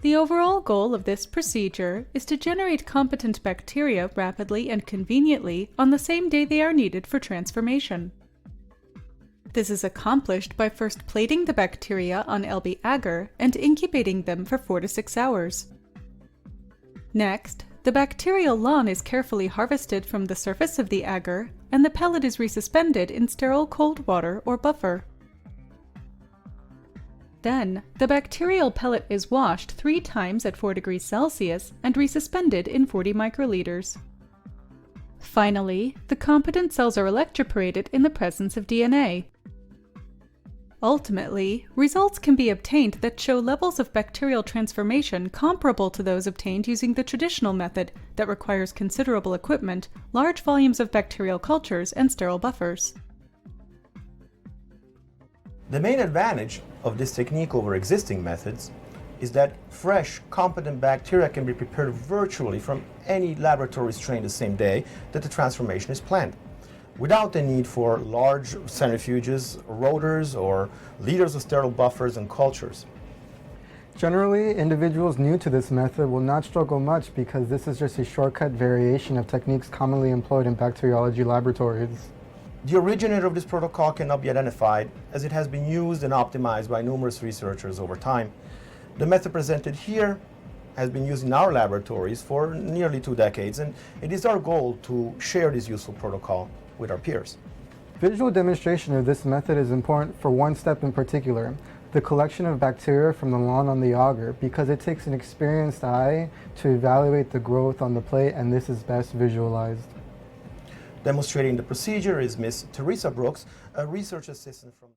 The overall goal of this procedure is to generate competent bacteria rapidly and conveniently on the same day they are needed for transformation. This is accomplished by first plating the bacteria on LB agar and incubating them for 4 to 6 hours. Next, the bacterial lawn is carefully harvested from the surface of the agar, and the pellet is resuspended in sterile cold water or buffer. Then, the bacterial pellet is washed 3 times at 4 degrees Celsius and resuspended in 40 microliters. Finally, the competent cells are electroporated in the presence of DNA. Ultimately, results can be obtained that show levels of bacterial transformation comparable to those obtained using the traditional method that requires considerable equipment, large volumes of bacterial cultures, and sterile buffers. The main advantage of this technique over existing methods is that fresh, competent bacteria can be prepared virtually from any laboratory strain the same day that the transformation is planned, without the need for large centrifuges, rotors, or liters of sterile buffers and cultures. Generally, individuals new to this method will not struggle much because this is just a shortcut variation of techniques commonly employed in bacteriology laboratories. The originator of this protocol cannot be identified, as it has been used and optimized by numerous researchers over time. The method presented here has been used in our laboratories for nearly 2 decades, and it is our goal to share this useful protocol with our peers. Visual demonstration of this method is important for one step in particular, the collection of bacteria from the lawn on the agar, because it takes an experienced eye to evaluate the growth on the plate, and this is best visualized. Demonstrating the procedure is Miss Teresa Brooks, a research assistant from